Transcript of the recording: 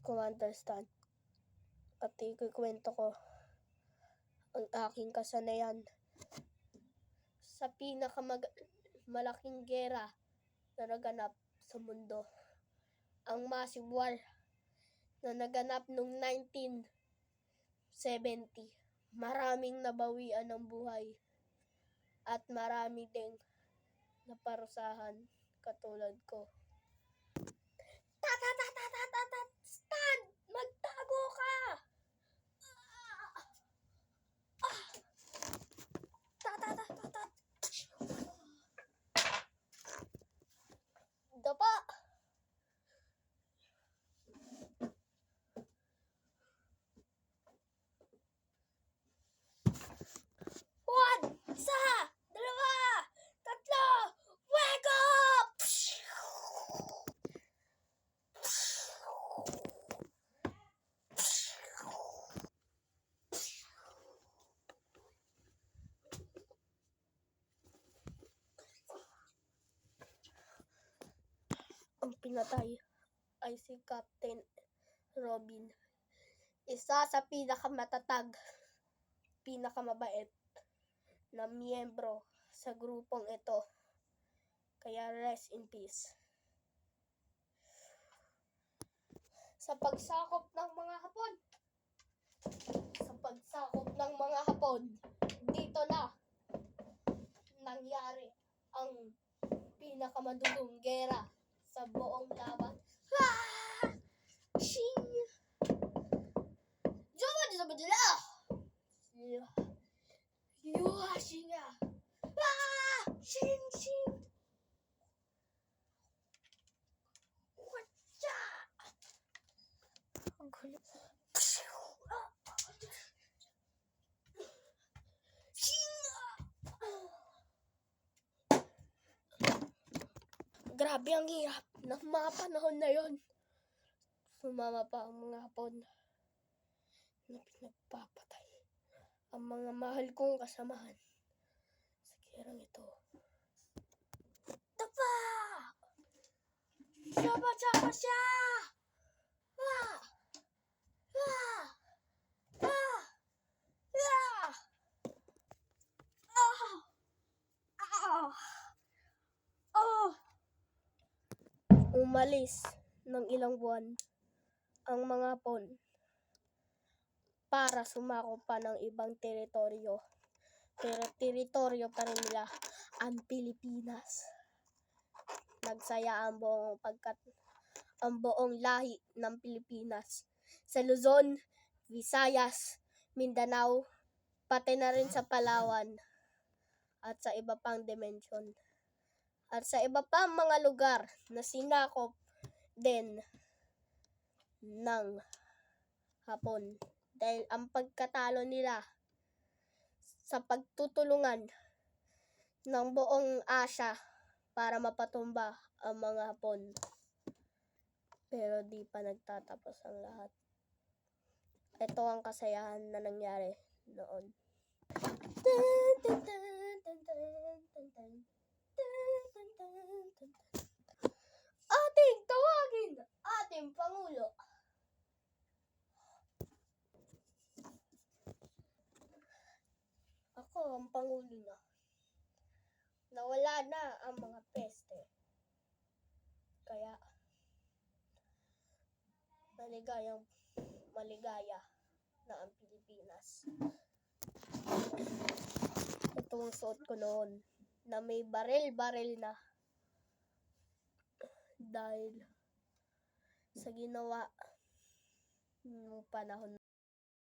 kung understand. At ikukwento ko ang aking kasanayan sa malaking gera na naganap sa mundo. Ang massive war na naganap noong 1970. Maraming nabawian ng buhay at marami ding naparusahan katulad ko. Stand! Magtago ka! Dapa! One! Isa! Dalawa! Tatlo! Wake up! Ang pinatay ay si Captain Robin. Isa sa pinakamatatag, pinakamabait na miyembro sa grupong ito. Kaya rest in peace. Sa pagsakop ng mga Hapon, dito na nangyari ang pinakamadugong gera sa buong laban. Shing! Joman sa badila! Yuhashinga! Shing! Shing! Wacha! Ang gulo. Grabe ang hirap ng mga panahon na yon. Sumama pa ang mga Hapon na pinagpapatay ang mga mahal kong kasamahan sa gerang ito. Tapa! Saba siya! Umalis ng ilang buwan ang mga Hapon para sumako pa ng ibang teritoryo. Pero teritoryo pa rin nila ang Pilipinas. Nagsaya ang buong lahi ng Pilipinas sa Luzon, Visayas, Mindanao, pati na rin sa Palawan at sa iba pang dimensyon. At sa iba pang mga lugar na sinakop din ng Hapon. Dahil ang pagkatalo nila sa pagtutulungan ng buong Asia para mapatumba ang mga Hapon. Pero di pa nagtatapos ang lahat. Ito ang kasayahan na nangyari noon. Ating tawagin ating Pangulo. Ako ang Pangulo na. Nawala na ang mga peste. Kaya maligaya na ang Pilipinas. Ito ang suot ko noon na may baril-baril na dahil sa ginawa ng panahon